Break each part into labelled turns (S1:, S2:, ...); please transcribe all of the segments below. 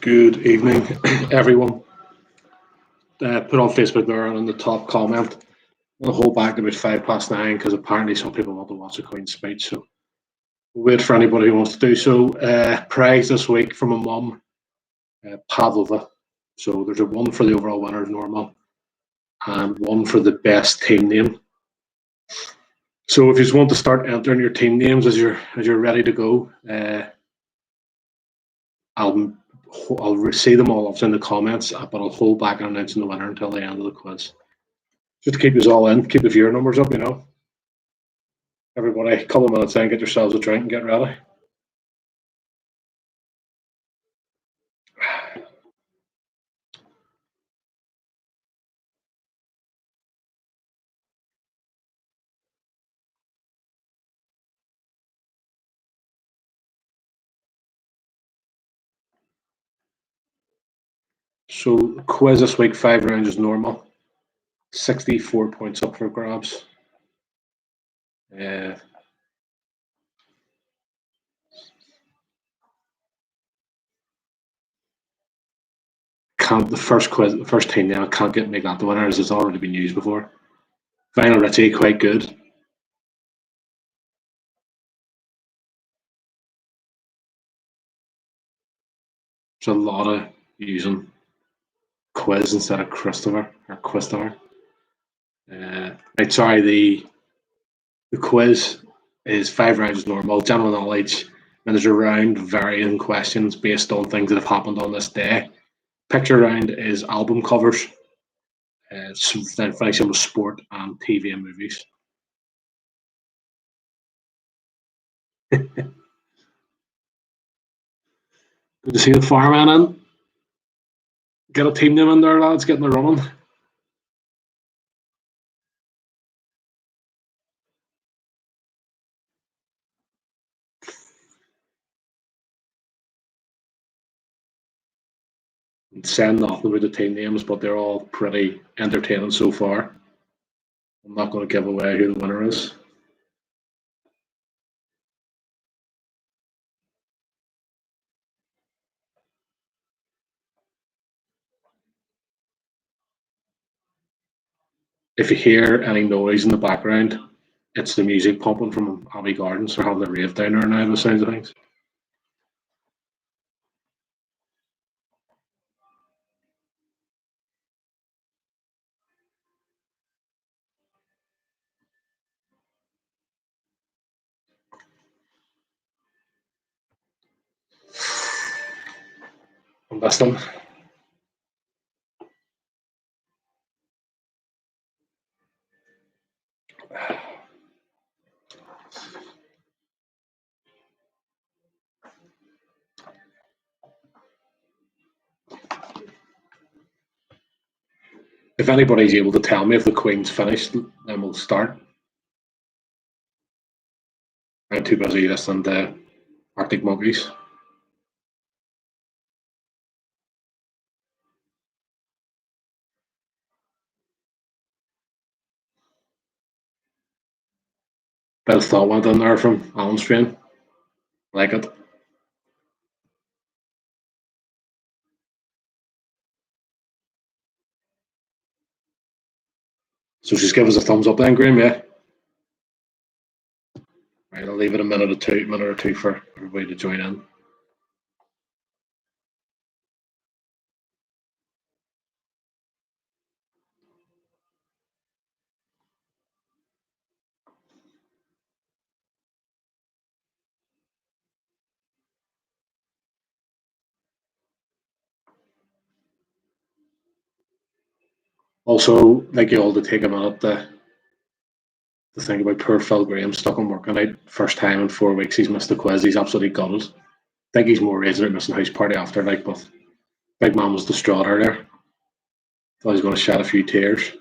S1: Good evening, everyone. Put on Facebook there and in the top comment. We'll hold back to about 5 past 9 because apparently some people want to watch the Queen's speech. So we'll wait for anybody who wants to do so. Prize this week from a mum, Pavlova. So there's a one for the overall winner, normal, and one for the best team name. So if you just want to start entering your team names as you're ready to go, I'll see them all off in the comments, but I'll hold back on announcing the winner until the end of the quiz. Just to keep us all in, keep the viewer numbers up. Everybody, a couple of minutes in, get yourselves a drink and get ready. So quiz this week, 5 rounds is normal. 64 points up for grabs. The first team now can't make that the winner as it's already been used before. Vinyl Richie, quite good. There's a lot of using quiz instead of Christopher or Christopher. Right, sorry, the quiz is 5 rounds normal, general knowledge, and there's a round of varying questions based on things that have happened on this day. Picture round is album covers. Then finishing with sport and TV and movies. Good to see the fireman in. Get a team name in there, lads, getting the running. Saying nothing about the team names, but they're all pretty entertaining so far. I'm not going to give away who the winner is. If you hear any noise in the background, it's the music pumping from Abbey Gardens. They're having a rave down there now, by the sounds of things. I'm listening. If anybody's able to tell me if the Queen's finished, then we'll start. I'm too busy listening to Arctic Monkeys. Bit of thought went in there from Alan Strain. Like it. So just give us a thumbs up then, Graham, yeah? Right, I'll leave it a minute or two for everybody to join in. Also, like you all to take a minute to think about poor Phil Graham stuck on working out. First time in 4 weeks he's missed the quiz. He's absolutely gutted. I think he's more raising it missing house party after, like, but big man was distraught earlier. Thought he was going to shed a few tears.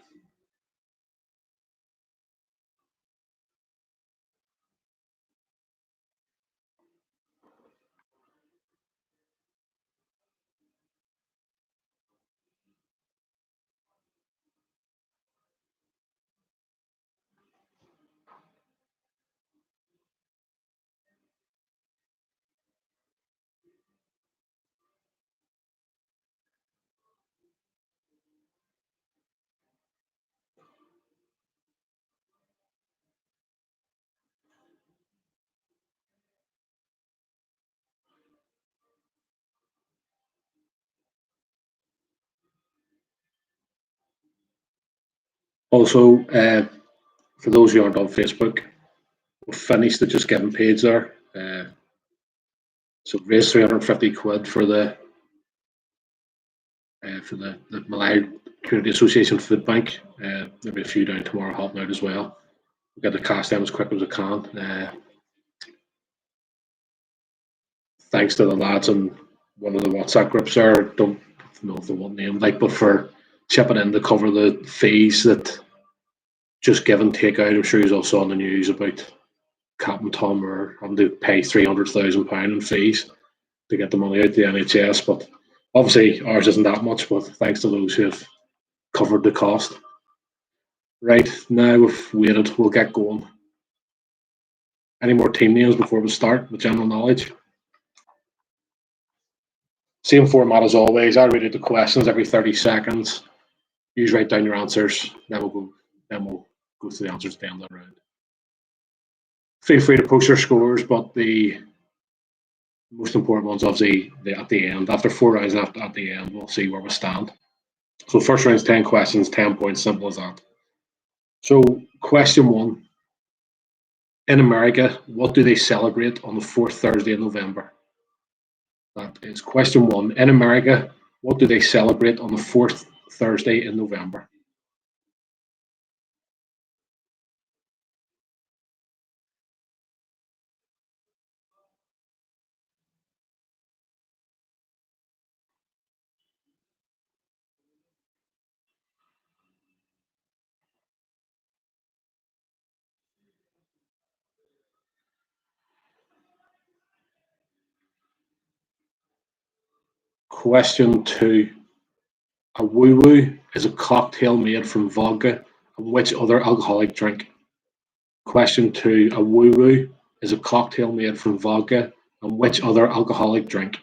S1: Also, for those who aren't on Facebook, we've finished the Just Giving page there. So raise 350 quid for the Malaya Community Association Food Bank. Maybe a few down tomorrow helping out as well. We'll get the cash down as quick as we can. Thanks to the lads in one of the WhatsApp groups there. Don't know if they want name like, but for chipping in to cover the fees that Just Give and take out. I'm sure you're also on the news about Captain Tom or having to pay £300,000 in fees to get the money out to the NHS. But obviously ours isn't that much, but thanks to those who have covered the cost. Right, now we've waited, we'll get going. Any more team names before we start with general knowledge? Same format as always. I read out the questions every 30 seconds. You write down your answers, then we'll go through the answers at the end of the round. Feel free to post your scores, but the most important ones obviously at the end. After 4 rounds at the end, we'll see where we stand. So first round's 10 questions, 10 points, simple as that. So question 1. In America, what do they celebrate on the 4th Thursday in November? That is question 1. In America, what do they celebrate on the 4th Thursday in November? Question 2. A woo-woo is a cocktail made from vodka and which other alcoholic drink? Question 2. A woo-woo is a cocktail made from vodka and which other alcoholic drink?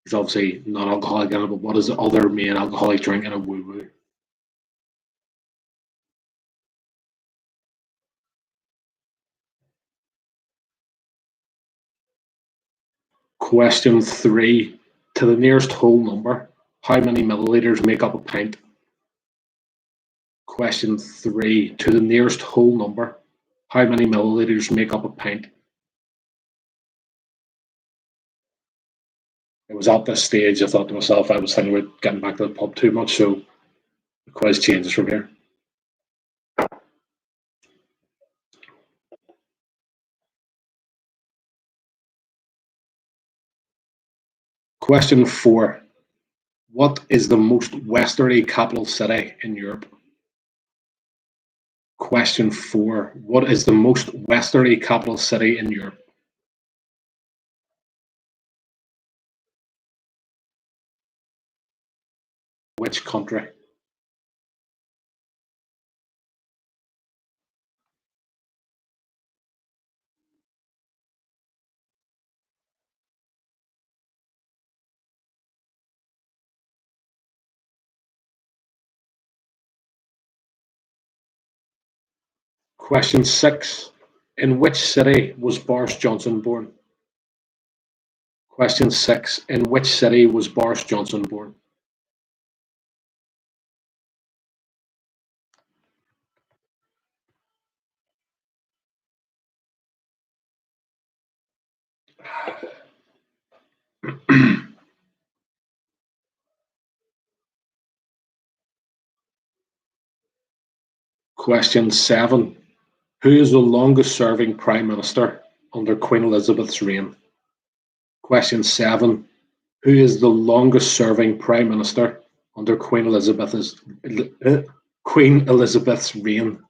S1: It's obviously non-alcoholic in it, but what is the other main alcoholic drink in a woo-woo? Question 3. To the nearest whole number, how many milliliters make up a pint? Question 3. To the nearest whole number, how many milliliters make up a pint? It was at this stage I thought to myself I was thinking about getting back to the pub too much, so the quiz changes from here. Question 4. What is the most westerly capital city in Europe? Question 4. What is the most westerly capital city in Europe? Which country? Question 6. In which city was Boris Johnson born? Question 6. In which city was Boris Johnson born? Question 7. Who is the longest serving Prime Minister under Queen Elizabeth's reign? Question 7. Who is the longest serving Prime Minister under Queen Elizabeth's reign?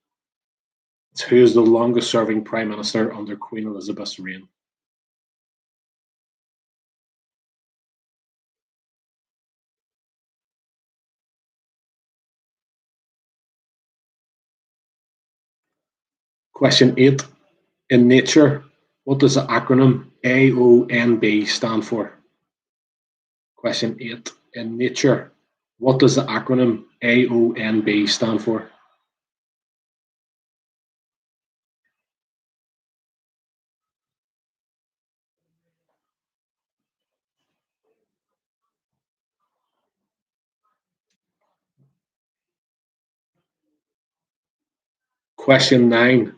S1: Who is the longest serving Prime Minister under Queen Elizabeth's reign? Question 8. In nature, what does the acronym AONB stand for? Question 8. In nature, what does the acronym AONB stand for? Question 9.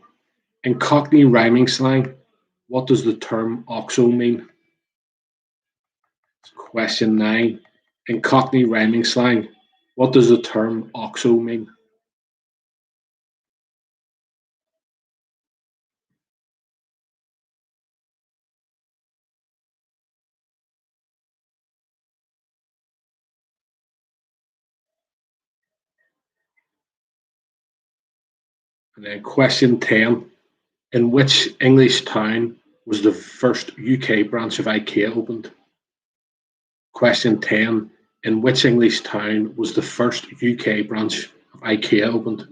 S1: In Cockney rhyming slang, what does the term oxo mean? Question 9. In Cockney rhyming slang, what does the term oxo mean? And then question 10. In which English town was the first UK branch of IKEA opened? Question 10. In which English town was the first UK branch of IKEA opened?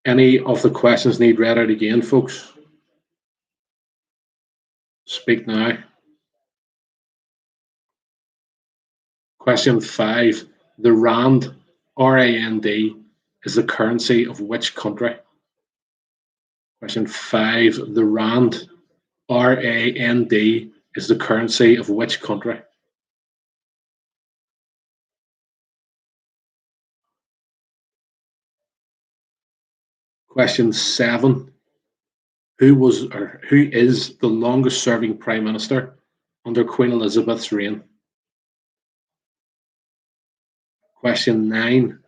S1: Any of the questions need read out again, folks? Speak now. Question 5. The Rand, RAND, is the currency of which country? Question 5. The Rand, RAND, is the currency of which country? Question 7. Who is the longest serving Prime Minister under Queen Elizabeth's reign? Question 9.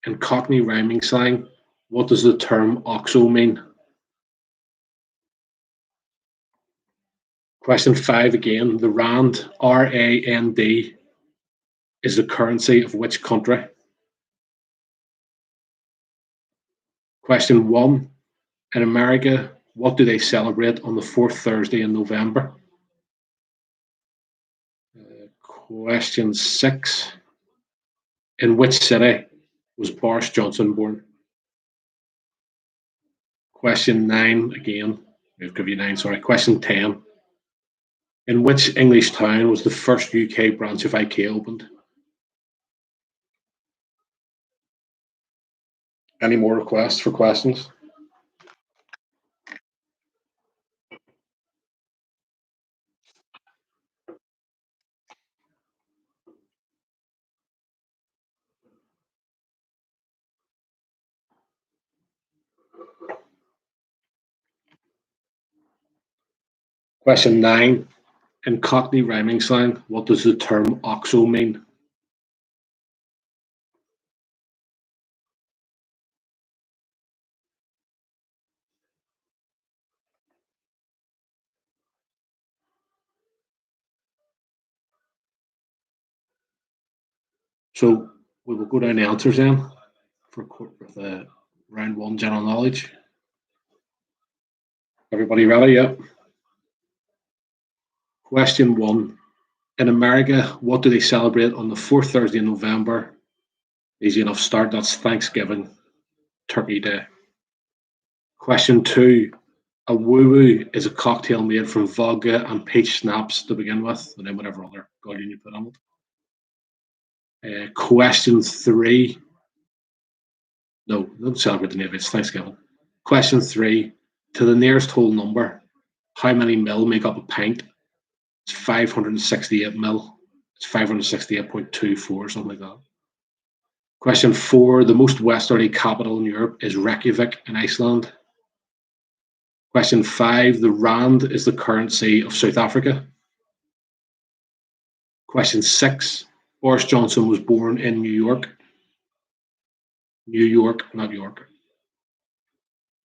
S1: In Cockney rhyming slang, what does the term oxo mean? Question 5 again. The Rand, RAND, is the currency of which country? Question 1. In America, what do they celebrate on the fourth Thursday in November? Question 6. In which city was Boris Johnson born? Question 9 again. I'll give you 9, sorry. Question 10. In which English town was the first UK branch of IKEA opened? Any more requests for questions? Question 9. In Cockney rhyming slang, what does the term oxo mean? So we will go down the answers then for the round 1 general knowledge. Everybody ready? Yep. Question 1. In America, what do they celebrate on the fourth Thursday in November? Easy enough start. That's Thanksgiving, Turkey Day. Question 2. A woo-woo is a cocktail made from vodka and peach schnapps to begin with, and then whatever other guardian you put on it. Question 3. No, don't celebrate the Navy, it's Thanksgiving. Question 3. To the nearest whole number, how many mil make up a pint? It's 568 mil. It's 568.24, something like that. Question 4. The most westerly capital in Europe is Reykjavik in Iceland. Question 5. The Rand is the currency of South Africa. Question 6. Boris Johnson was born in New York. New York, not York.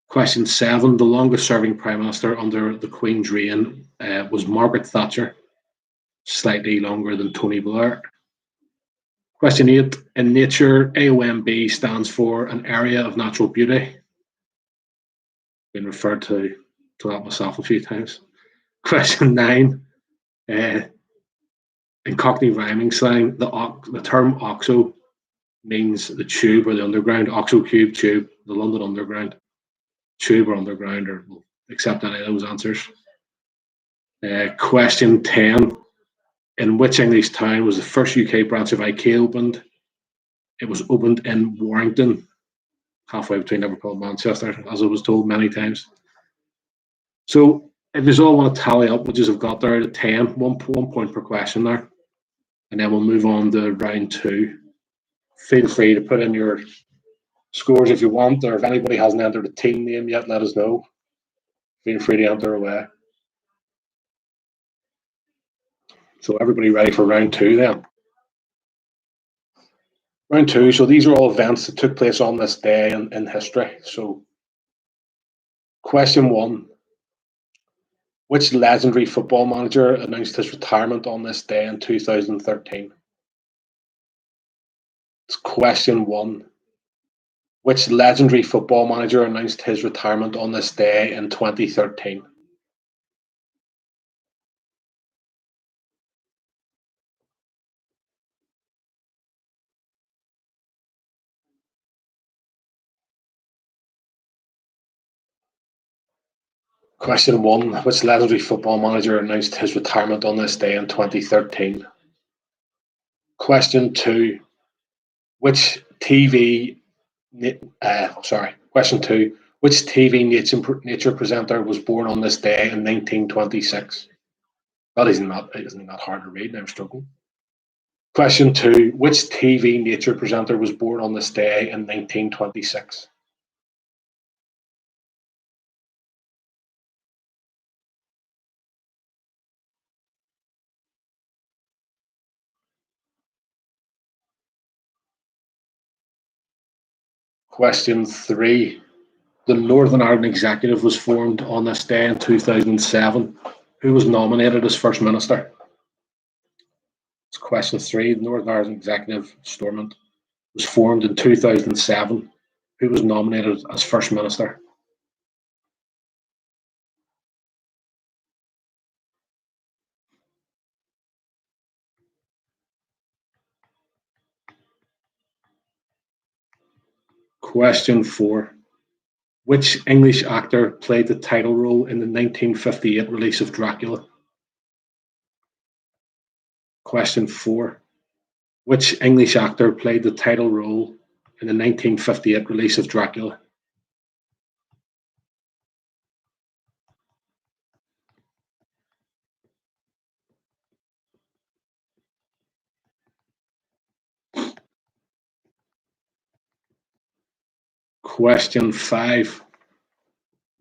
S1: Question 7. The longest serving Prime Minister under the Queen's reign was Margaret Thatcher, slightly longer than Tony Blair. Question 8. In nature, AONB stands for an area of natural beauty. Been referred to that myself a few times. Question 9. In Cockney rhyming slang, the term oxo means the tube or the underground. Oxo cube, tube, the London Underground. Tube or underground, or we'll accept any of those answers. Question 10. In which English town was the first UK branch of IKEA opened? It was opened in Warrington, halfway between Liverpool and Manchester, as I was told many times. So if you all want to tally up what you've got there at 10, 1 point per question there, and then we'll move on to round 2. Feel free to put in your scores if you want, or if anybody hasn't entered a team name yet, let us know. Feel free to enter away. So everybody ready for round 2 then? Round 2, so these are all events that took place on this day in history. So question 1, which legendary football manager announced his retirement on this day in 2013? It's question 1. Which legendary football manager announced his retirement on this day in 2013? Question 1. Which legendary football manager announced his retirement on this day in 2013? Question 2. Which TV Question 2. Which TV nature presenter was born on this day in 1926? That isn't that hard to read. I'm struggling. Question 2. Which TV nature presenter was born on this day in 1926? Question 3. The Northern Ireland Executive was formed on this day in 2007. Who was nominated as First Minister? It's question 3. The Northern Ireland Executive, Stormont, was formed in 2007. Who was nominated as First Minister? Question 4. Which English actor played the title role in the 1958 release of Dracula? Question 4. Which English actor played the title role in the 1958 release of Dracula? Question 5.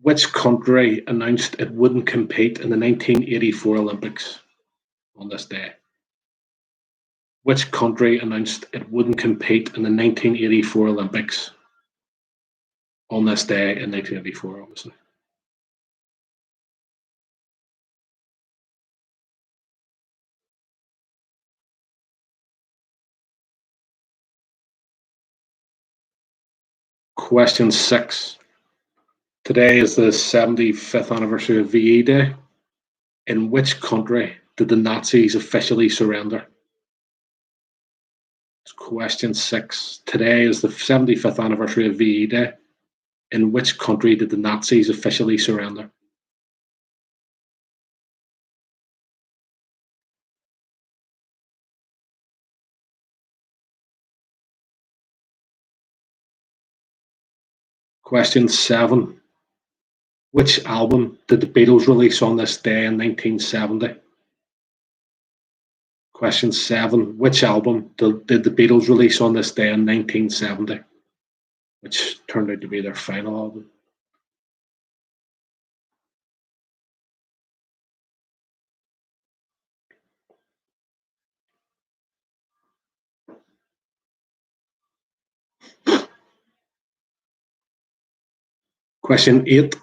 S1: Which country announced it wouldn't compete in the 1984 Olympics on this day? Which country announced it wouldn't compete in the 1984 Olympics on this day in 1984, obviously? Question 6. Today is the 75th anniversary of VE Day. In which country did the Nazis officially surrender? Question 6. Today is the 75th anniversary of VE Day. In which country did the Nazis officially surrender? Question 7. Which album did the Beatles release on this day in 1970? Question 7. Which album did the Beatles release on this day in 1970? Which turned out to be their final album. Question 8.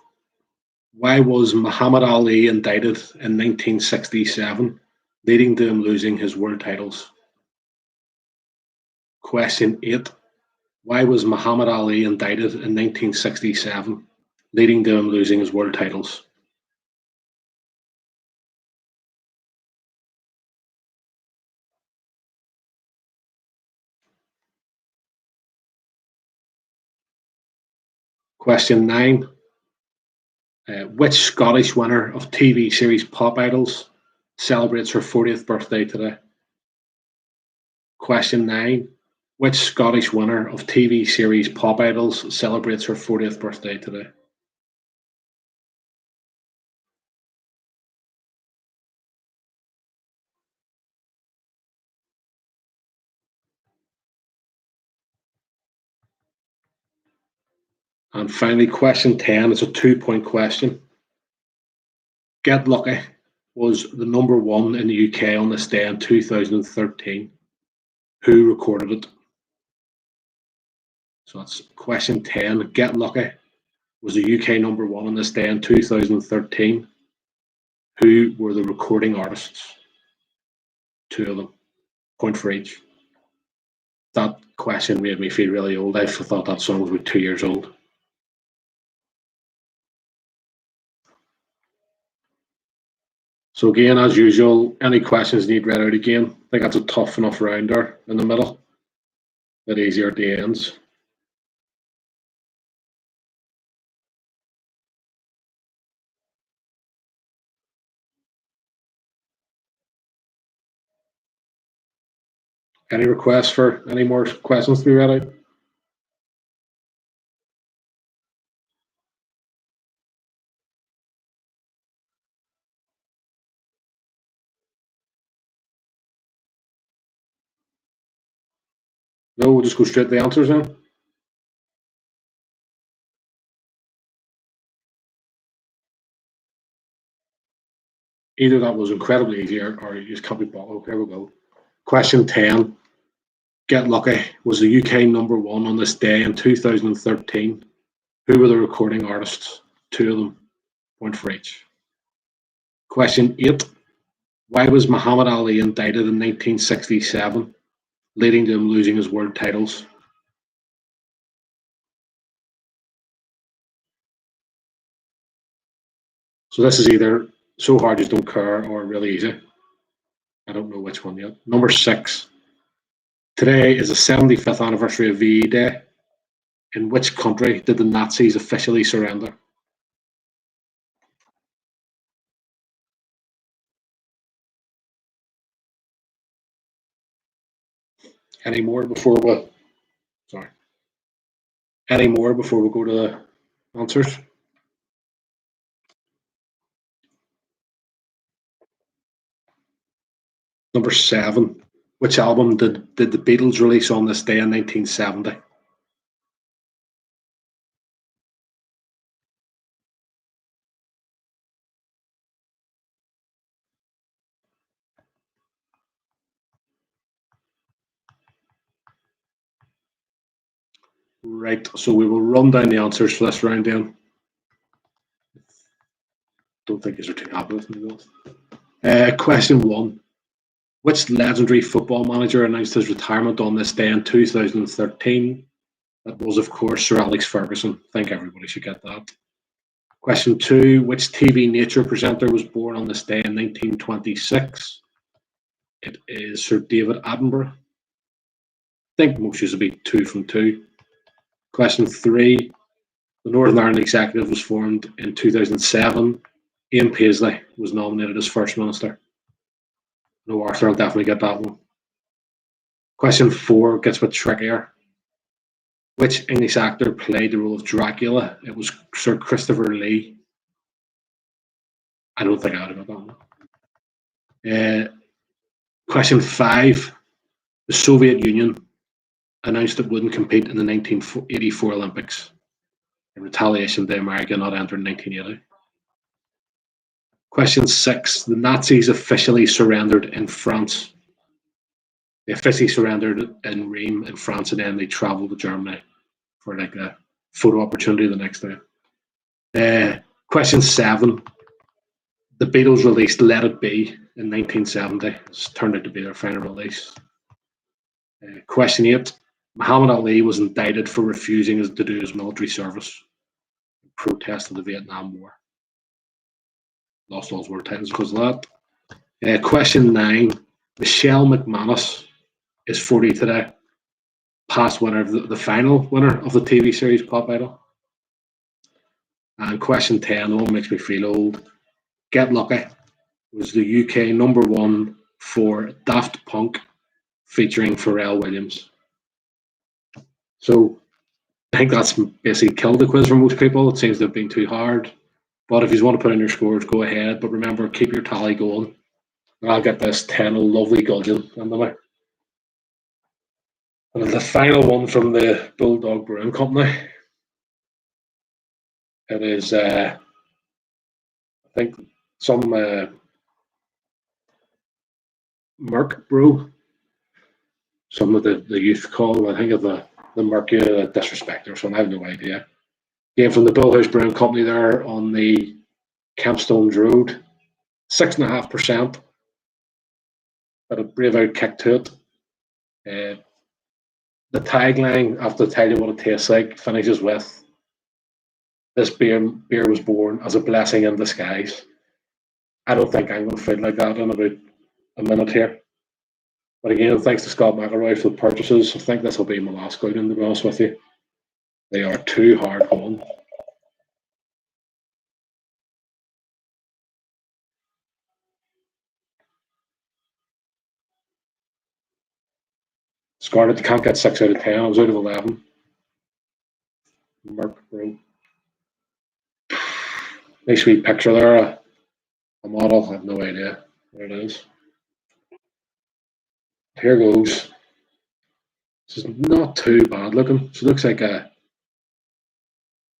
S1: Why was Muhammad Ali indicted in 1967, leading to him losing his world titles? Question 8. Why was Muhammad Ali indicted in 1967, leading to him losing his world titles? Question 9. Which Scottish winner of TV series Pop Idols celebrates her 40th birthday today? Question 9. Which Scottish winner of TV series Pop Idols celebrates her 40th birthday today? And finally, question 10 is a 2-point question. Get Lucky was the number one in the UK on this day in 2013. Who recorded it? So that's question 10. Get Lucky was the UK number one on this day in 2013. Who were the recording artists? Two of them. Point for each. That question made me feel really old. I thought that song was about 2 years old. So again, as usual, any questions need read out again. I think that's a tough enough round there in the middle. A bit easier at the ends. Any requests for any more questions to be read out? No, we'll just go straight to the answers then. Either that was incredibly easy or you just can't be bothered. Here we go. Question 10. Get Lucky was the UK number one on this day in 2013. Who were the recording artists? Two of them. Point for each. Question 8. Why was Muhammad Ali indicted in 1967, leading to him losing his world titles? So this is either so hard you don't care or really easy. I don't know which one yet. Number 6. Today is the 75th anniversary of VE Day. In which country did the Nazis officially surrender? Any more before we? Sorry. Any more before we go to the answers? Number 7. Which album did the Beatles release on this day in 1970? Right, so we will run down the answers for this round then. Don't think these are too happy with me. Question 1. Which legendary football manager announced his retirement on this day in 2013? That was, of course, Sir Alex Ferguson. I think everybody should get that. Question 2. Which TV nature presenter was born on this day in 1926? It is Sir David Attenborough. I think most should be 2 from 2. Question 3. The Northern Ireland Executive was formed in 2007. Ian Paisley was nominated as First Minister. No, Arthur, I'll definitely get that one. Question 4 gets a bit trickier. Which English actor played the role of Dracula? It was Sir Christopher Lee. I don't think I would have got that one. Question 5. The Soviet Union announced it wouldn't compete in the 1984 Olympics in retaliation to America not entering 1980. Question 6. The Nazis officially surrendered in France. They officially surrendered in Reims in France, and then they travelled to Germany for like a photo opportunity the next day. Question 7. The Beatles released Let It Be in 1970. It's turned out to be their final release. Question 8. Muhammad Ali was indicted for refusing to do his military service in protest of the Vietnam War. Lost all his world titles because of that. Question 9. Michelle McManus is 40 today. Past winner of the final winner of the TV series Pop Idol. And question 10, the one makes me feel old. Get Lucky was the UK number one for Daft Punk featuring Pharrell Williams. So I think that's basically killed the quiz for most people. It seems to have been too hard. But if you want to put in your scores, go ahead. But remember, keep your tally going. And I'll get this 10 lovely gudgeon under me. And the final one from the Bulldog Brewing Company. It is, I think, some Merc brew. Some of the youth call them, I think, of the Mercury Disrespect or something. I have no idea. Came from the Bullhouse Brewing Company there on the Campstones Road. 6.5%. But a brave out kick to it. The tagline after telling you what it tastes like finishes with, "This beer was born as a blessing in disguise." I don't think I'm going to feel like that in about a minute here. But again, thanks to Scott McElroy for the purchases. I think this will be my last outing, to be honest with you. They are too hard going. Scarlet, you can't get 6 out of 10. I was out of 11. Merc Brew. Nice sweet picture there. A model. I have no idea what it is. Here goes. This is not too bad looking. So it looks like a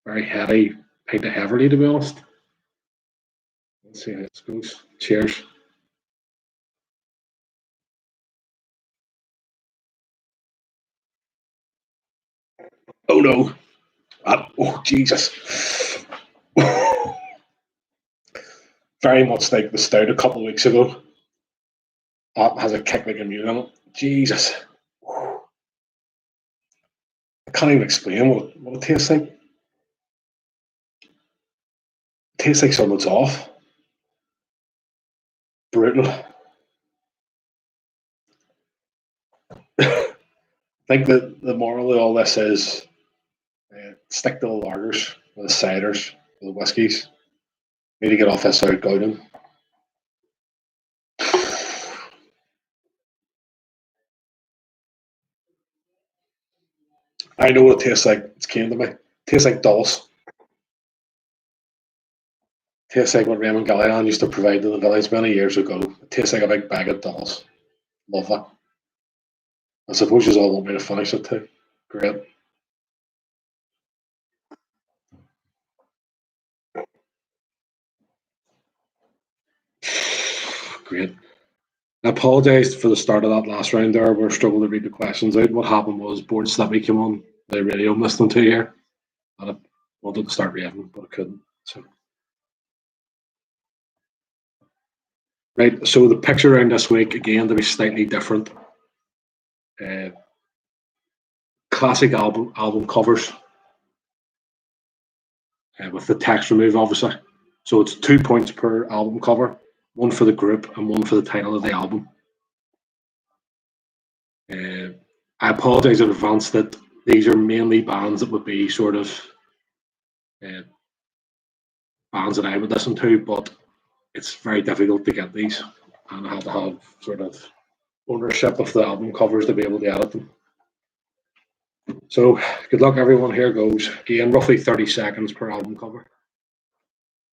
S1: very heavy pint of Heverly, to be honest. Let's see how this goes. Cheers. Oh no. Oh, Jesus. Very much like the stout a couple of weeks ago. That has a kick like a mule in it. Jesus. I can't even explain what it tastes like. It tastes like someone's off. Brutal. I think that the moral of all this is stick to the lagers, the ciders, the whiskies. Need to get off this out Gowden. I know what it tastes like. It's came to me. It tastes like dulse. It tastes like what Raymond Gallion used to provide to the village many years ago. It tastes like a big bag of dulse. Love it. I suppose you all want me to finish it too. Great. Great. I apologise for the start of that last round there. We're struggling to read the questions out. What happened was Board Slippy came on the radio I'm listening to here. And I wanted to start reading, but I couldn't. So. Right, so the picture around this week, again, to be slightly different. Classic album covers with the text removed, obviously. So it's 2 points per album cover, one for the group and one for the title of the album. I apologise in advance that these are mainly bands that would be sort of bands that I would listen to, but it's very difficult to get these, and I had to have sort of ownership of the album covers to be able to edit them. So good luck, everyone. Here goes. Again, roughly 30 seconds per album cover.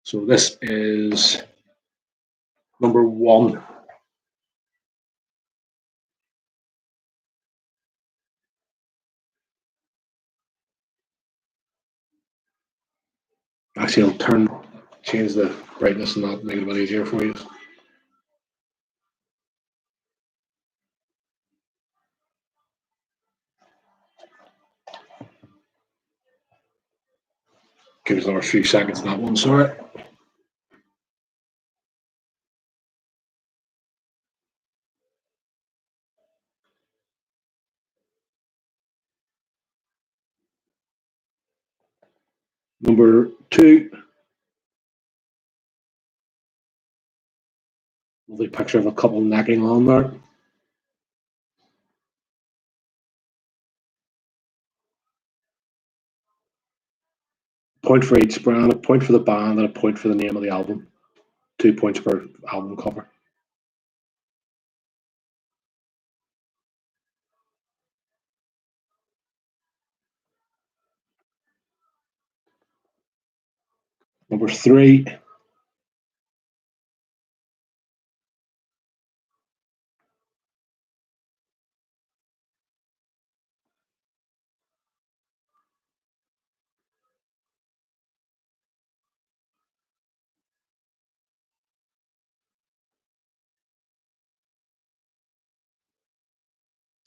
S1: So this is number 1. Actually, I'll change the brightness and that, make it a bit easier for you. Give us another few seconds on that one, sorry. Number 2. Lovely picture of a couple necking on there. Point for each brand, a point for the band, and a point for the name of the album. 2 points per album cover. Number 3.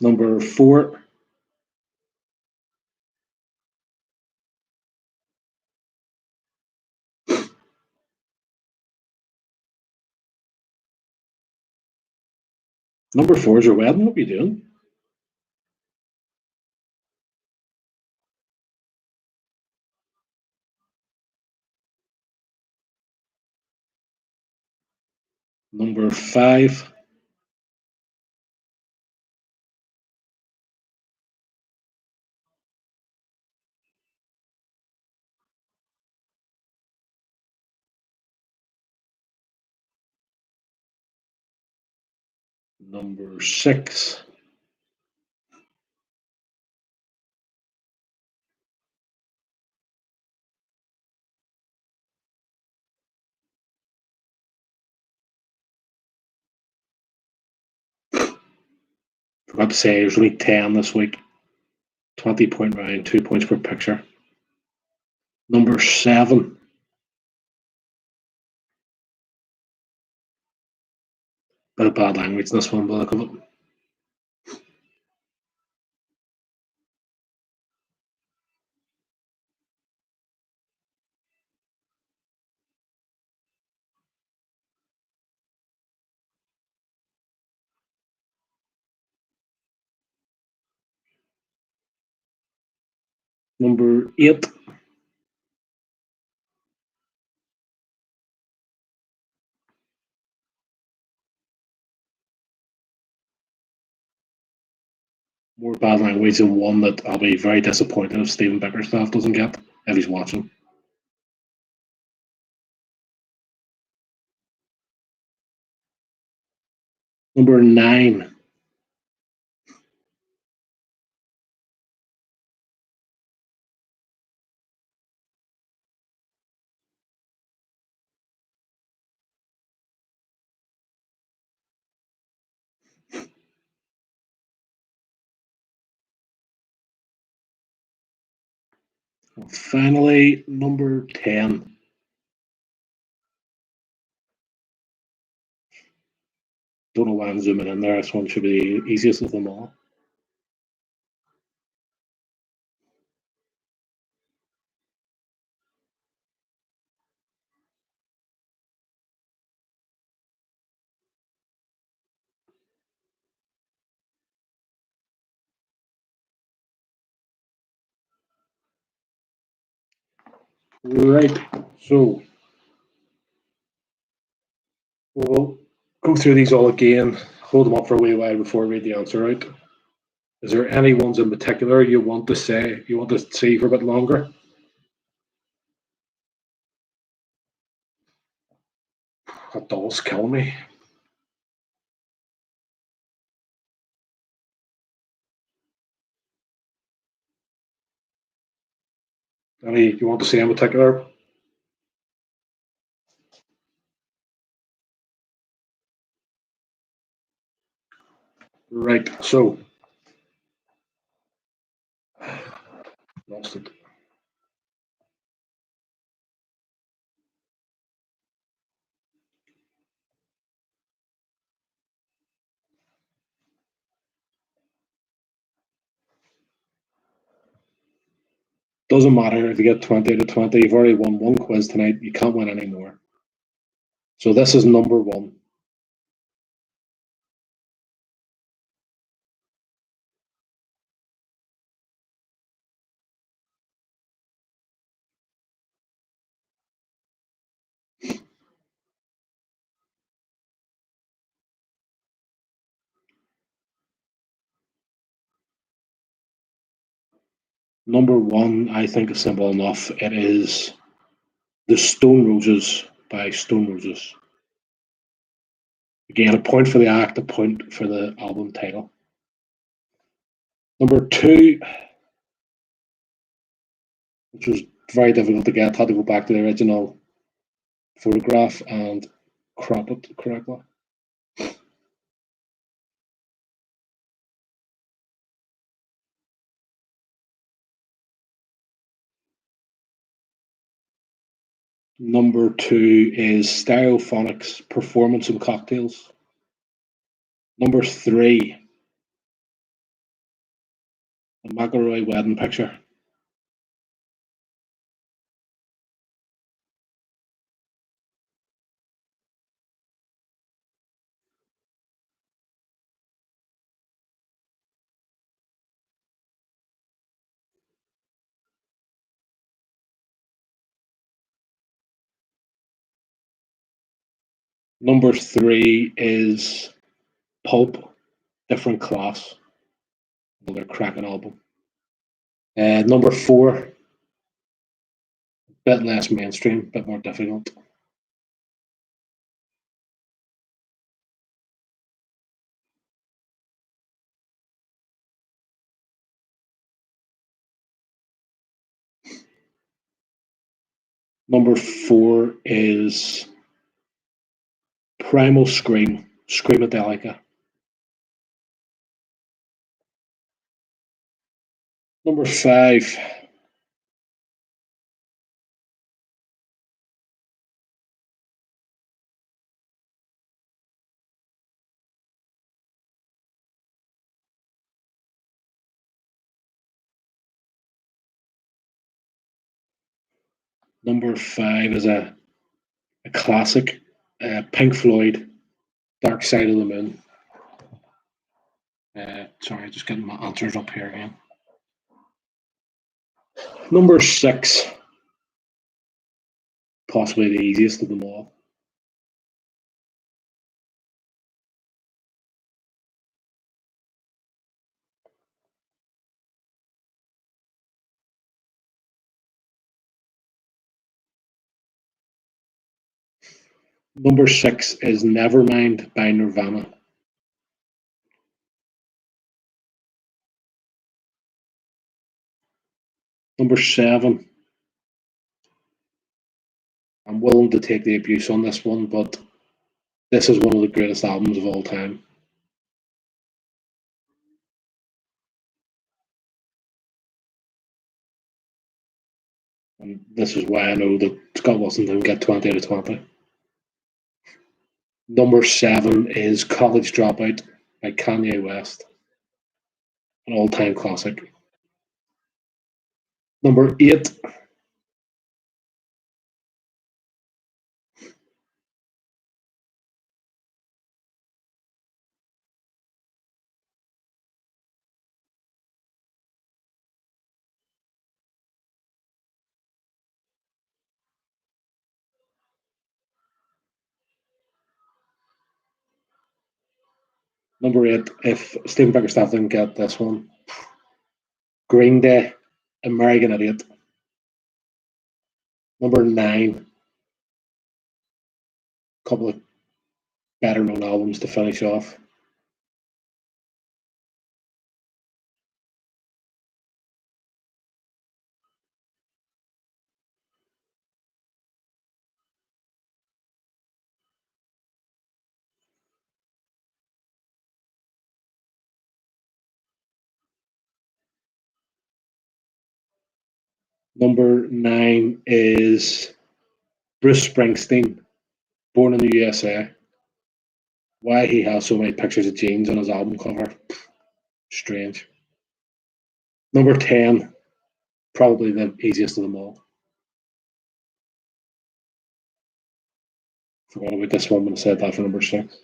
S1: Number 4. Number 4 is your wedding. What are you doing? Number 5. Number 6. Forgot to say there's only 10 this week. 20-point round, 2 points per picture. Number 7. Bit of bad language in this one, but look at it. Number 8. More bad language and one that I'll be very disappointed if Stephen Bickerstaff doesn't get, if he's watching. Number 9. And finally, number 10. Don't know why I'm zooming in there. This one should be the easiest of them all. Right, so we'll go through these all again, hold them up for a wee while before we read the answer out. Is there any ones in particular you want to see for a bit longer? That doll's killing me. Any you want to see in particular? Right, so lost it. Doesn't matter if you get 20 to 20, you've already won one quiz tonight, you can't win any more. So this is number 1. Number 1, I think, is simple enough. It is The Stone Roses by Stone Roses. Again, a point for the act, a point for the album title. Number 2, which was very difficult to get, had to go back to the original photograph and crop it correctly. Number 2 is Stereophonics Performance and Cocktails. Number 3, the McElroy Wedding Picture. Number 3 is Pulp, Different Class. Another cracking album. Number 4, bit less mainstream, bit more difficult. Number 4 is Primal Scream, Screamadelica. Number 5, is a classic, Pink Floyd, Dark Side of the Moon. Sorry, just getting my answers up here again. Number 6, possibly the easiest of them all. Number 6 is Nevermind by Nirvana. Number 7, I'm willing to take the abuse on this one, but this is one of the greatest albums of all time. And this is why I know that Scott Wilson didn't get 20 out of 20. Number 7 is College Dropout by Kanye West, an all-time classic. Number 8, if Stephen Bickerstaff didn't get this one, Green Day, American Idiot. Number 9, a couple of better known albums to finish off. Number 9 is Bruce Springsteen, Born in the USA. Why he has so many pictures of jeans on his album cover, strange. Number 10, probably the easiest of them all. Forgot about this one when I said that for number 6.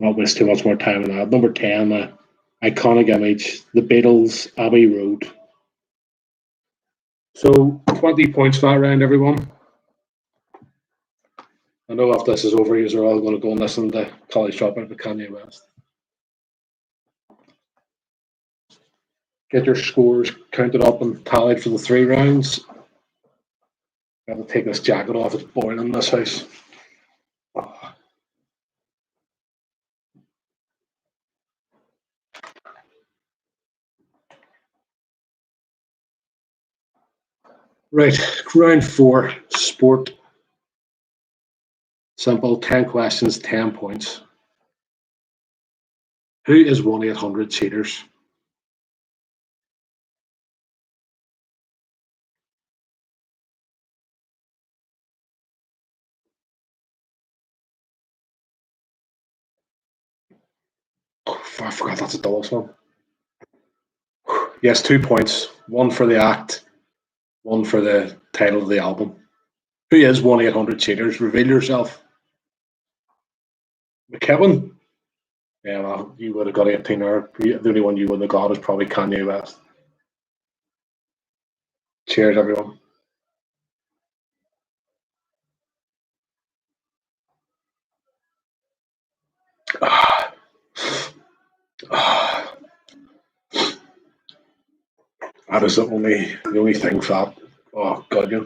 S1: Not waste too much more time on that. Number 10, iconic image, The Beatles, Abbey Road. So 20 points for that round, everyone. I know after this is over, you're all going to go and listen to College Dropout with Kanye West. Get your scores counted up and tallied for the 3 rounds. I have to take this jacket off. It's boiling in this house. Right, round four, sport. Simple, 10 questions, 10 points. Who is 1-800 Cheaters? Oh, I forgot that's a Dulles one. Yes, 2 points. One for the act, one for the title of the album. Who is 1-800 Cheaters? Reveal yourself. McKibben? Yeah, well, you would have got 18 there. The only one you wouldn't have got is probably Kanye West. Cheers, everyone. That is the only thing for that. Oh, God, yeah.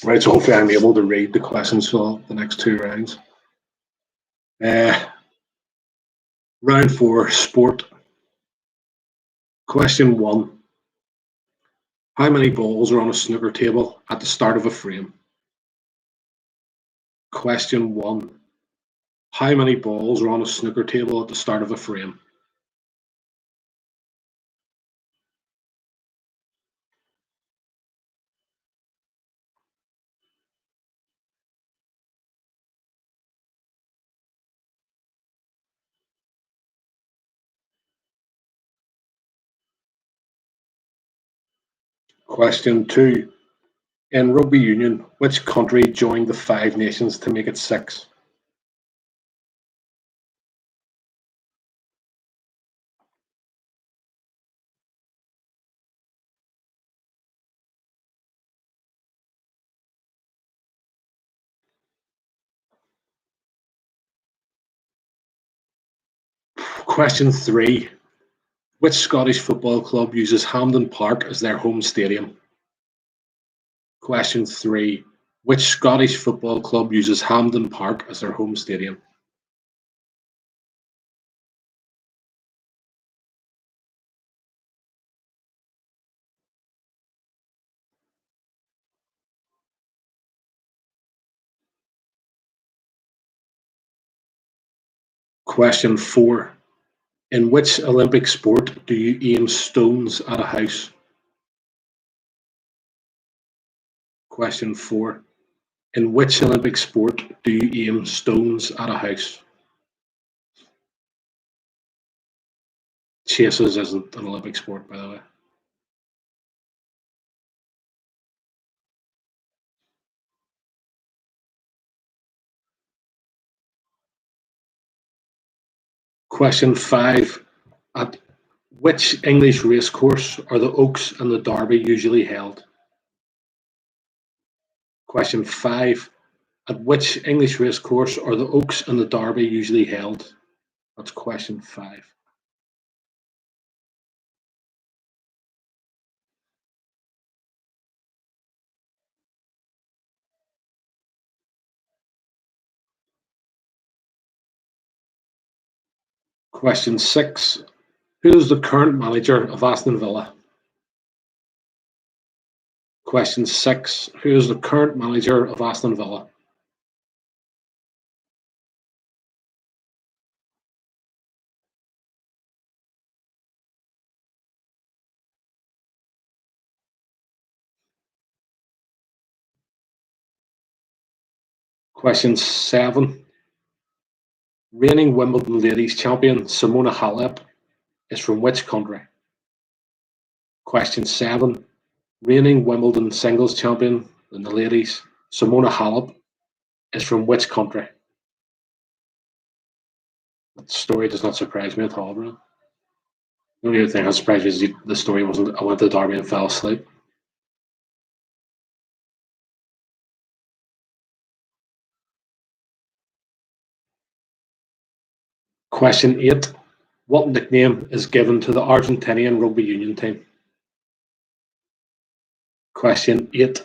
S1: Right, so hopefully I'm able to read the questions for the next two rounds. Uh, round four, sport. Question one. How many balls are on a snooker table at the start of a frame? Question one. How many balls are on a snooker table at the start of a frame? Question two. In rugby union, which country joined the Five Nations to make it six? Question three. Which Scottish football club uses Hampden Park as their home stadium? Question three. Which Scottish football club uses Hampden Park as their home stadium? Question four. In which Olympic sport do you aim stones at a house? Question four. In which Olympic sport do you aim stones at a house? Chases isn't an Olympic sport, by the way. Question five. At which English racecourse are the Oaks and the Derby usually held? Question five. At which English racecourse are the Oaks and the Derby usually held? That's question five. Question six. Who is the current manager of Aston Villa? Question six. Who is the current manager of Aston Villa? Question seven. Reigning Wimbledon ladies champion Simona Halep is from which country? Question seven. Reigning Wimbledon singles champion in the ladies Simona Halep is from which country? That story does not surprise me at all, bro. The only other thing that surprised me is the story wasn't I went to the Derby and fell asleep. Question eight. What nickname is given to the Argentinian rugby union team? Question eight.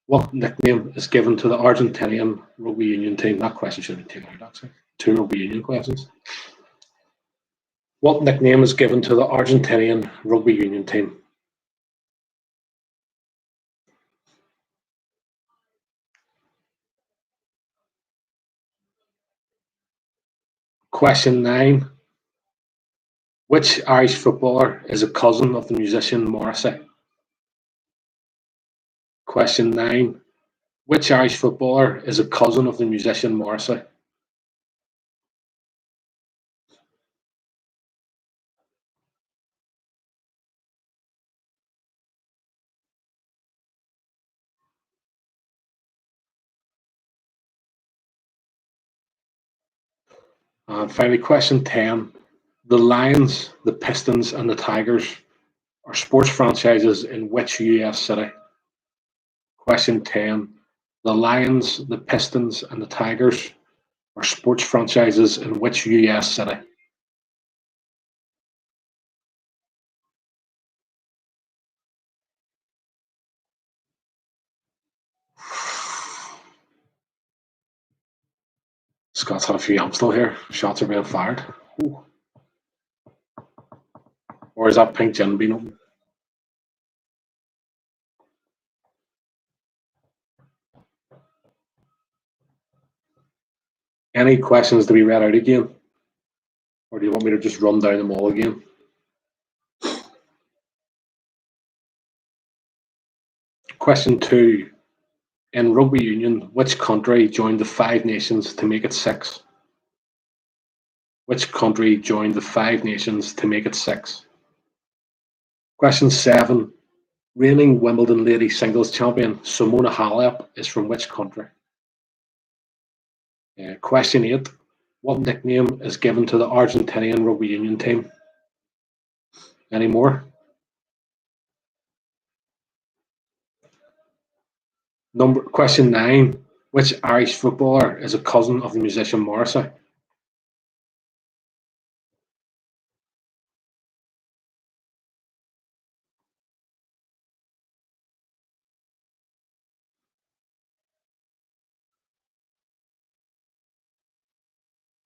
S1: What nickname is given to the Argentinian rugby union team? That question should have been taken out, actually. Two rugby union questions. What nickname is given to the Argentinian rugby union team? Question 9. Which Irish footballer is a cousin of the musician Morrissey? Question 9. Which Irish footballer is a cousin of the musician Morrissey? And finally, question 10. The Lions, the Pistons, and the Tigers are sports franchises in which US city? Question 10. The Lions, the Pistons, and the Tigers are sports franchises in which US city? Scott's had a few Amstel here. Shots are being fired. Ooh. Or is that pink gin being opened? Any questions to be read out again? Or do you want me to just run down them all again? Question 2. In rugby union, which country joined the Five Nations to make it 6? Which country joined the Five Nations to make it 6? Question 7. Reigning Wimbledon ladies singles champion Simona Halep is from which country? Question 8. What nickname is given to the Argentinian rugby union team? Any more? Question 9. Which Irish footballer is a cousin of the musician Morrissey?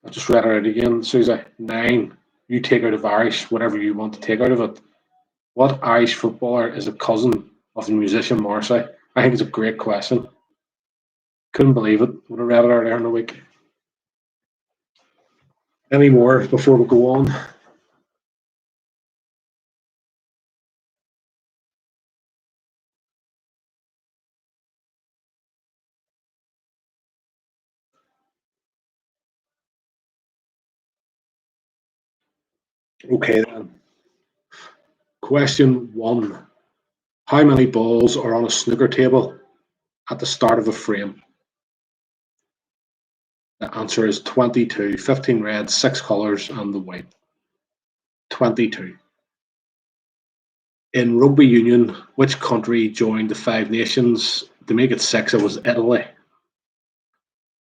S1: I just read it out again, Susie. 9. You take out of Irish whatever you want to take out of it. What Irish footballer is a cousin of the musician Morrissey? I think it's a great question. Couldn't believe it. Would have read it earlier in the week. Any more before we go on? Okay then. Question 1. How many balls are on a snooker table at the start of a frame? The answer is 22. 15 red, 6 colours, and the white. 22. In rugby union, which country joined the Five Nations? To make it 6, it was Italy.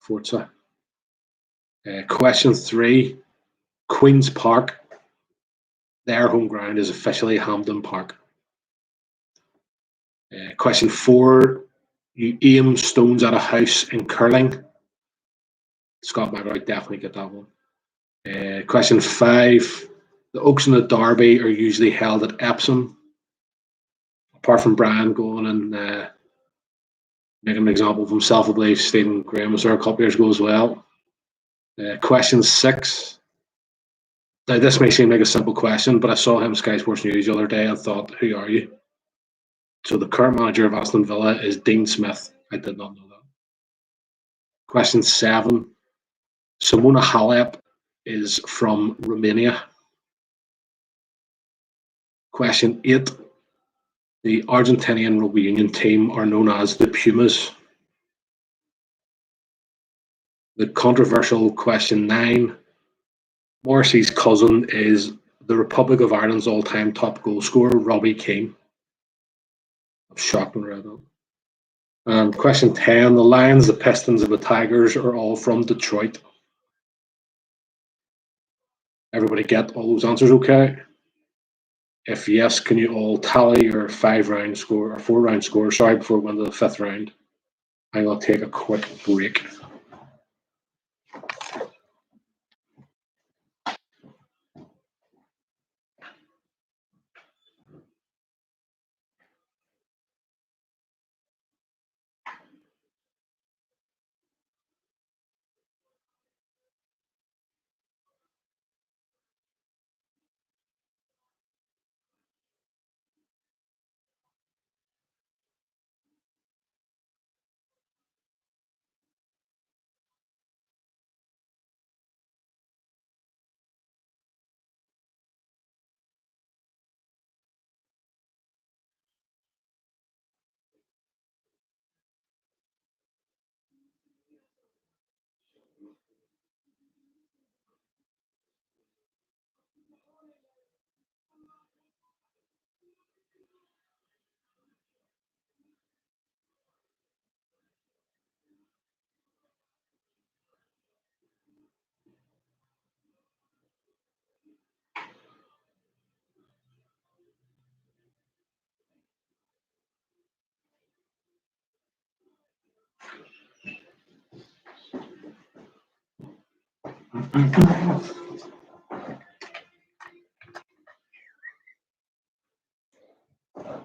S1: Forza. Question 3. Queen's Park. Their home ground is officially Hampden Park. Question 4. You aim stones at a house in curling. Scott McElroy definitely get that one. Question 5. The Oaks and the Derby are usually held at Epsom. Apart from Brian going and making an example of himself, I believe Stephen Graham was there a couple of years ago as well. Question 6. Now, this may seem like a simple question, but I saw him Sky Sports News the other day and thought, who are you? So the current manager of Aston Villa is Dean Smith. I did not know that. Question 7. Simona Halep is from Romania. Question 8. The Argentinian rugby union team are known as the Pumas. The controversial question 9. Morrissey's cousin is the Republic of Ireland's all-time top goal scorer, Robbie Keane. I'm shocked when I read that. And question 10. The Lions, the Pistons, and the Tigers are all from Detroit. Everybody get all those answers okay? If yes, can you all tally your 5-round score or 4-round score, before we go into the 5th round? I'm going to take a quick break.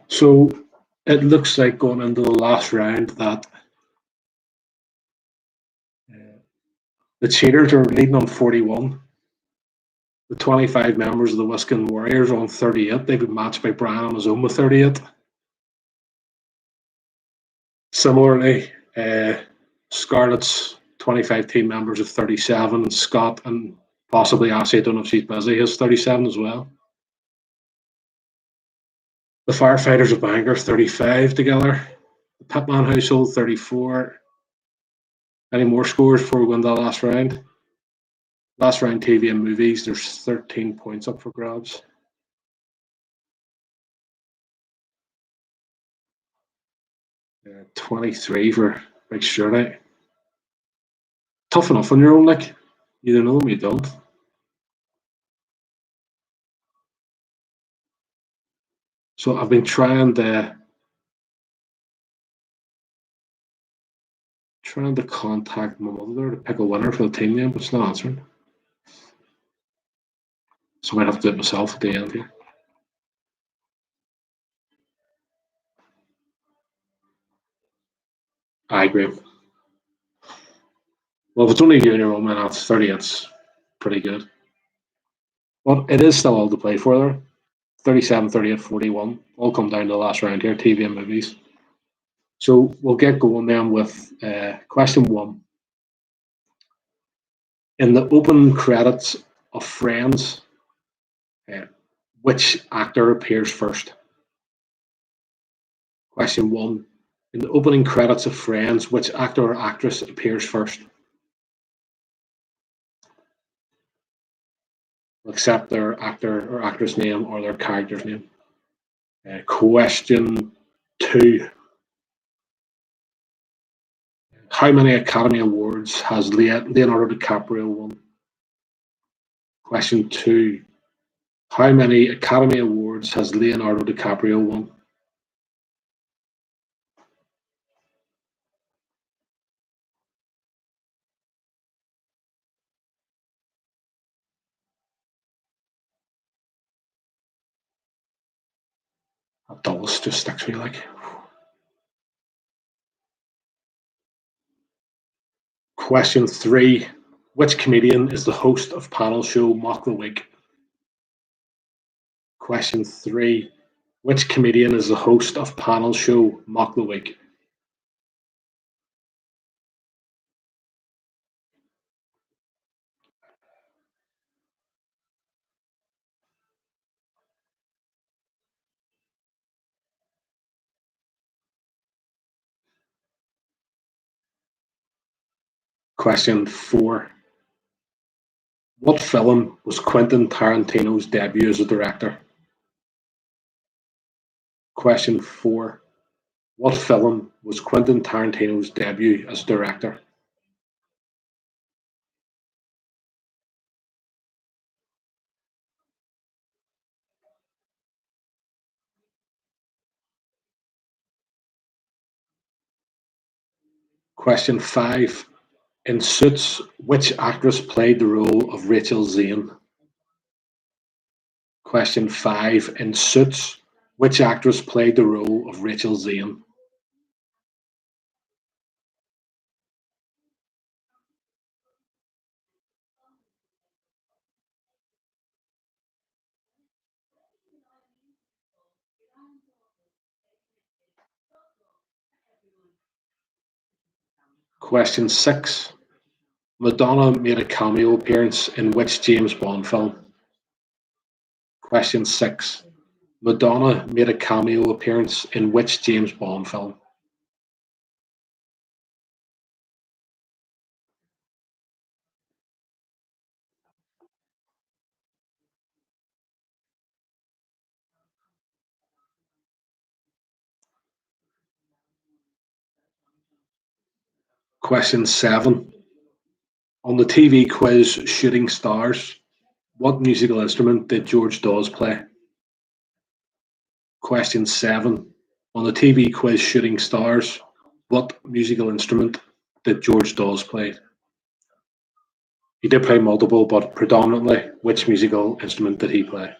S1: So it looks like going into the last round that the Cheaters are leading on 41. The 25 members of the Wisconsin Warriors are on 38. They've been matched by Brian on his own with 38. Similarly, Scarlet's 25 team members of 37. Scott and possibly Ashley, I don't know if she's busy, has 37 as well. The Firefighters of Bangor, 35 together. The Pitman household, 34. Any more scores before we go into the last round? Last round TV and movies, there's 13 points up for grabs. Uh, 23 for Big Shirley. Tough enough on your own, like. You either know them or you don't. So I've been trying to contact my mother to pick a winner for the team name, but it's not answering. So I might have to do it myself at the end here. I agree. Well, if it's only you and your own man, that's 30, it's pretty good. But it is still all to play for there. 37, 38, 41. All come down to the last round here, TV and movies. So we'll get going then with question one. In the opening credits of Friends, which actor appears first? Question one. In the opening credits of Friends, which actor or actress appears first? Accept their actor or actress name or their character's name. Question two. How many Academy Awards has Leonardo DiCaprio won? Question two. How many Academy Awards has Leonardo DiCaprio won? That Dulles just sticks me like. Question three. Which comedian is the host of panel show Mock the Week? Question three. Which comedian is the host of panel show Mock the Week? Question four. What film was Quentin Tarantino's debut as a director? Question four. What film was Quentin Tarantino's debut as a director? Question five. In Suits, which actress played the role of Rachel Zane? Question five. In Suits, which actress played the role of Rachel Zane? Question six. Madonna made a cameo appearance in which James Bond film? Question six. Madonna made a cameo appearance in which James Bond film? Question seven. On the TV quiz Shooting Stars, what musical instrument did George Dawes play? Question seven. On the TV quiz Shooting Stars, what musical instrument did George Dawes play? He did play multiple, but predominantly, which musical instrument did he play?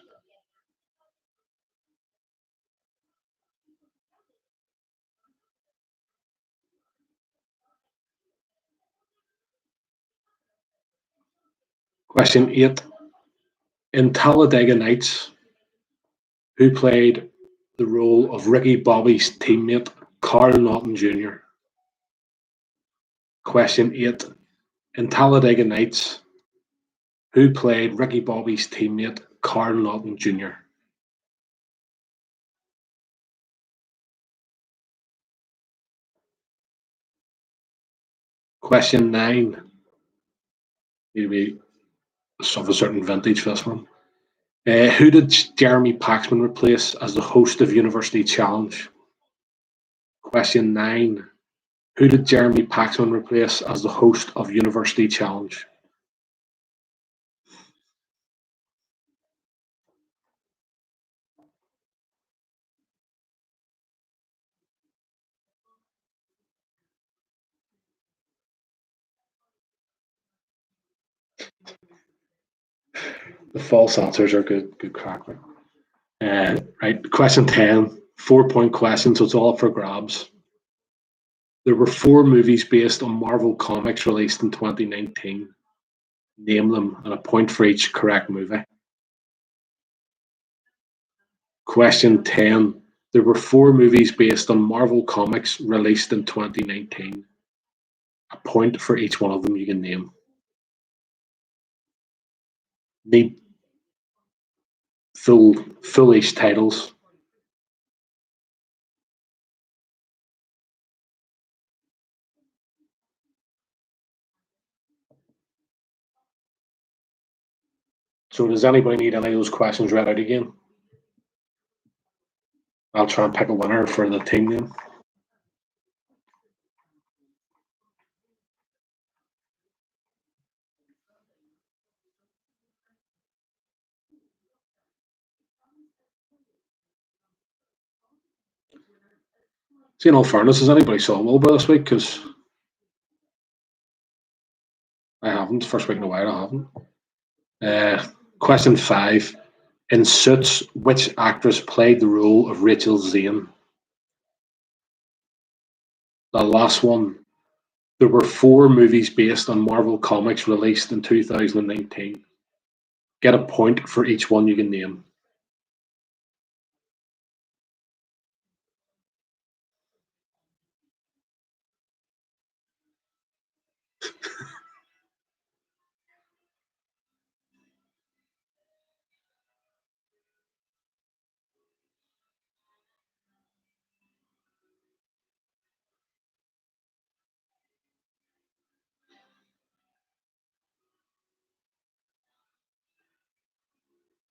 S1: Question 8. In Talladega Nights, who played the role of Ricky Bobby's teammate, Carl Naughton Jr.? Question 8. In Talladega Nights, who played Ricky Bobby's teammate, Carl Naughton Jr.? Question 9. Need to be of a certain vintage for this one. Who did Jeremy Paxman replace as the host of University Challenge? Question 9. Who did Jeremy Paxman replace as the host of University Challenge? The false answers are good crack. Right, question 10, 4-point question, so it's all up for grabs. There were 4 movies based on Marvel Comics released in 2019. Name them, and a point for each correct movie. Question 10. There were 4 movies based on Marvel Comics released in 2019. A point for each one of them you can name. Need full-ish titles. So does anybody need any of those questions read out again? I'll try and pick a winner for the team then. See, in all fairness, has anybody saw Wilbur this week? Because I haven't. First week in a while, I haven't. Question 5. In Suits, which actress played the role of Rachel Zane? The last one. There were 4 movies based on Marvel Comics released in 2019. Get a point for each one you can name.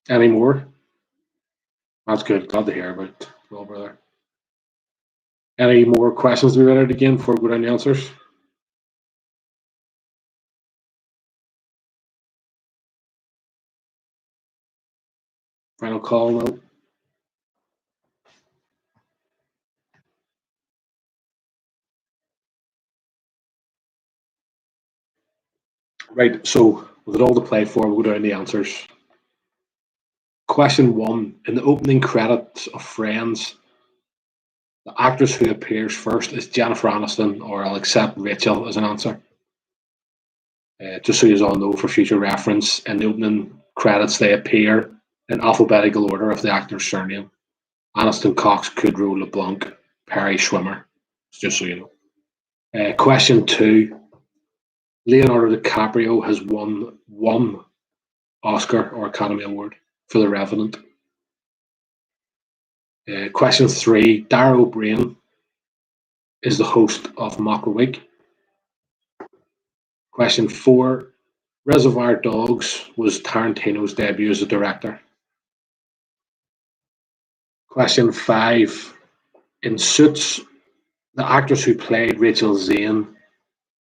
S1: Any more? That's good. Glad to hear about Wilbur there. Any more questions to be read out again before we go down the answers? Final call now. Right, so with it all to play for, we'll go down the answers. Question 1. In the opening credits of Friends, the actress who appears first is Jennifer Aniston, or I'll accept Rachel as an answer. Just so you all know for future reference, in the opening credits they appear in alphabetical order of the actor's surname. Aniston, Cox, Kudrow, LeBlanc, Perry, Schwimmer. Just so you know. Question 2. Leonardo DiCaprio has won 1 Oscar or Academy Award for The Revenant. Question 3. Dara Ó Briain is the host of Mock a Week. Question 4. Reservoir Dogs was Tarantino's debut as a director. Question 5. In Suits, the actress who played Rachel Zane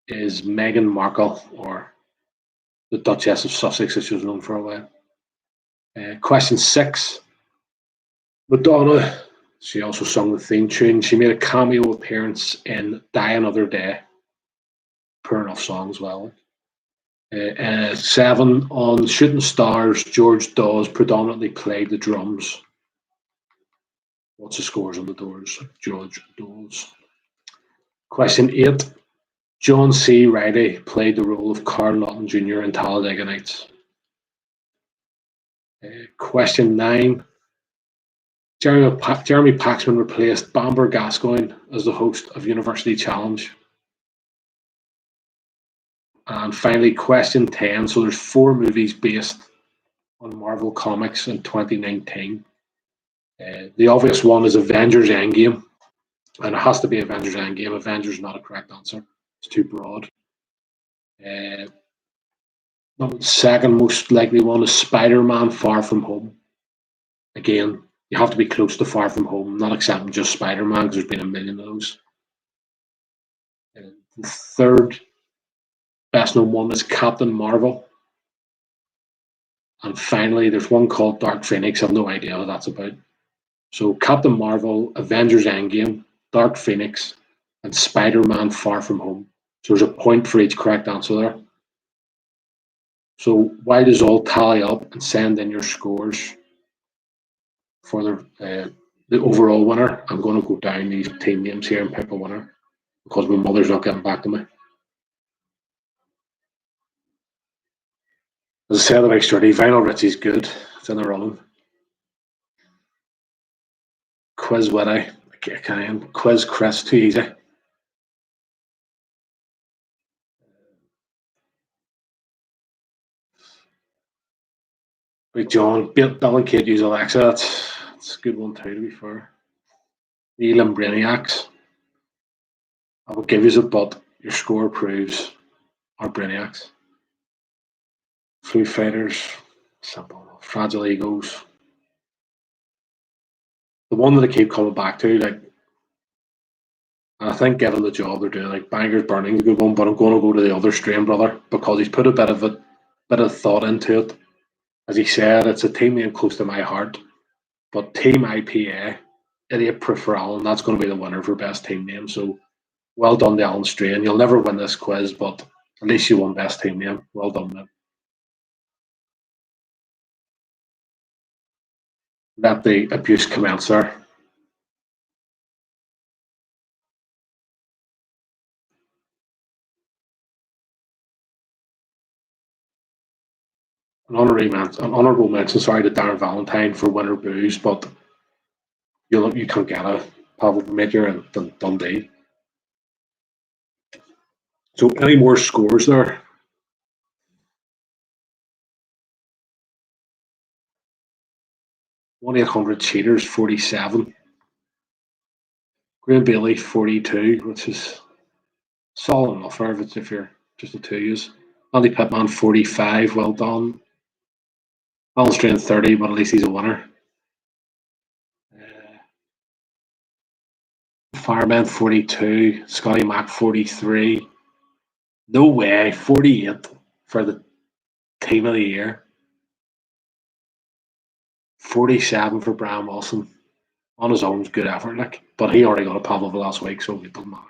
S1: is Meghan Markle, or the Duchess of Sussex, as she was known for a while. Question 6. Madonna, she also sung the theme tune. She made a cameo appearance in Die Another Day. Poor enough song as well. 7 on Shooting Stars. George Dawes predominantly played the drums. What's the scores on the doors? George Dawes. Question 8. John C. Reilly played the role of Carl Lawton Jr. in Talladega Nights. Question 9. Jeremy Paxman replaced Bamber Gascoigne as the host of University Challenge. And finally, question 10. So there's 4 movies based on Marvel Comics in 2019. The obvious one is Avengers Endgame. And it has to be Avengers Endgame. Avengers is not a correct answer. It's too broad. The second most likely one is Spider-Man Far From Home. Again, you have to be close to Far From Home, not accepting just Spider-Man because there's been a million of those. The third best known one is Captain Marvel. And finally, there's one called Dark Phoenix. I have no idea what that's about. So Captain Marvel, Avengers Endgame, Dark Phoenix, and Spider-Man Far From Home. So there's a point for each correct answer there. So while does all tally up and send in your scores for the overall winner, I'm going to go down these team names here and pick a winner because my mother's not getting back to me. As I said at the very start, Vinyl Richie's good. It's in the running. Quiz Witty. Quiz Chris, too easy. Big John, Bill and Kate use Alexa. That's a good one too, to be fair. Neil and Brainiacs. I will give you it, but your score proves our Brainiacs. Foo Fighters, simple. Fragile Egos. The one that I keep coming back to, like, and I think given the job they're doing, like Bangers Burning is a good one, but I'm going to go to the other Strain Brother because he's put a bit of thought into it. As he said, it's a team name close to my heart, but Team IPA, Idiot Proof for Alan, that's going to be the winner for best team name. So well done to Alan Strain. You'll never win this quiz, but at least you won best team name. Well done, man. Let the abuse commence there. An honourable mention, sorry, to Darren Valentine for winner booze, but you can't get a Pavel Major and Dundee. So any more scores there? One 800 cheaters 47. Graham Bailey 42, which is solid enough if you're just a 2s. Andy Pittman 45, well done. Alan Strain 30, but at least he's a winner. Fireman 42, Scotty Mac 43. No way, 48 for the team of the year. 47 for Brian Wilson. On his own, good effort, like, but he already got a Pavlova last week, so it doesn't matter.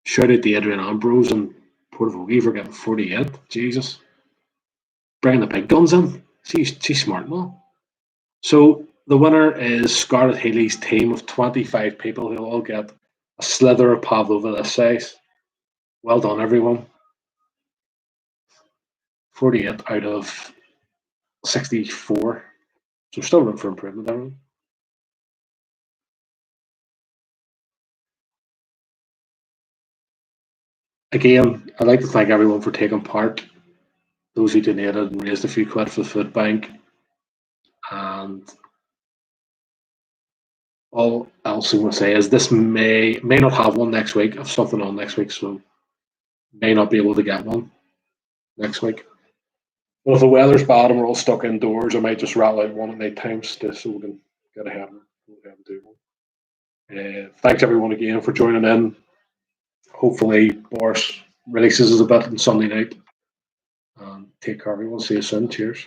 S1: Shout out to Adrian Ambrose and Portavogie for getting 48. Jesus. Bringing the big guns in. She's smart, man. So the winner is Scarlett Healy's team of 25 people who'll all get a slither of Pavlova this size. Well done, everyone. 48 out of 64. So still room for improvement, everyone. Again, I'd like to thank everyone for taking part. Those who donated and raised a few quid for the food bank. And all else I'm going to say is this may not have one next week. I have something on next week, so may not be able to get one next week. But if the weather's bad and we're all stuck indoors, I might just rattle out one at night times so we can get ahead and do one. Thanks everyone again for joining in. Hopefully Boris releases us a bit on Sunday night. Take care everyone. See you soon. Cheers.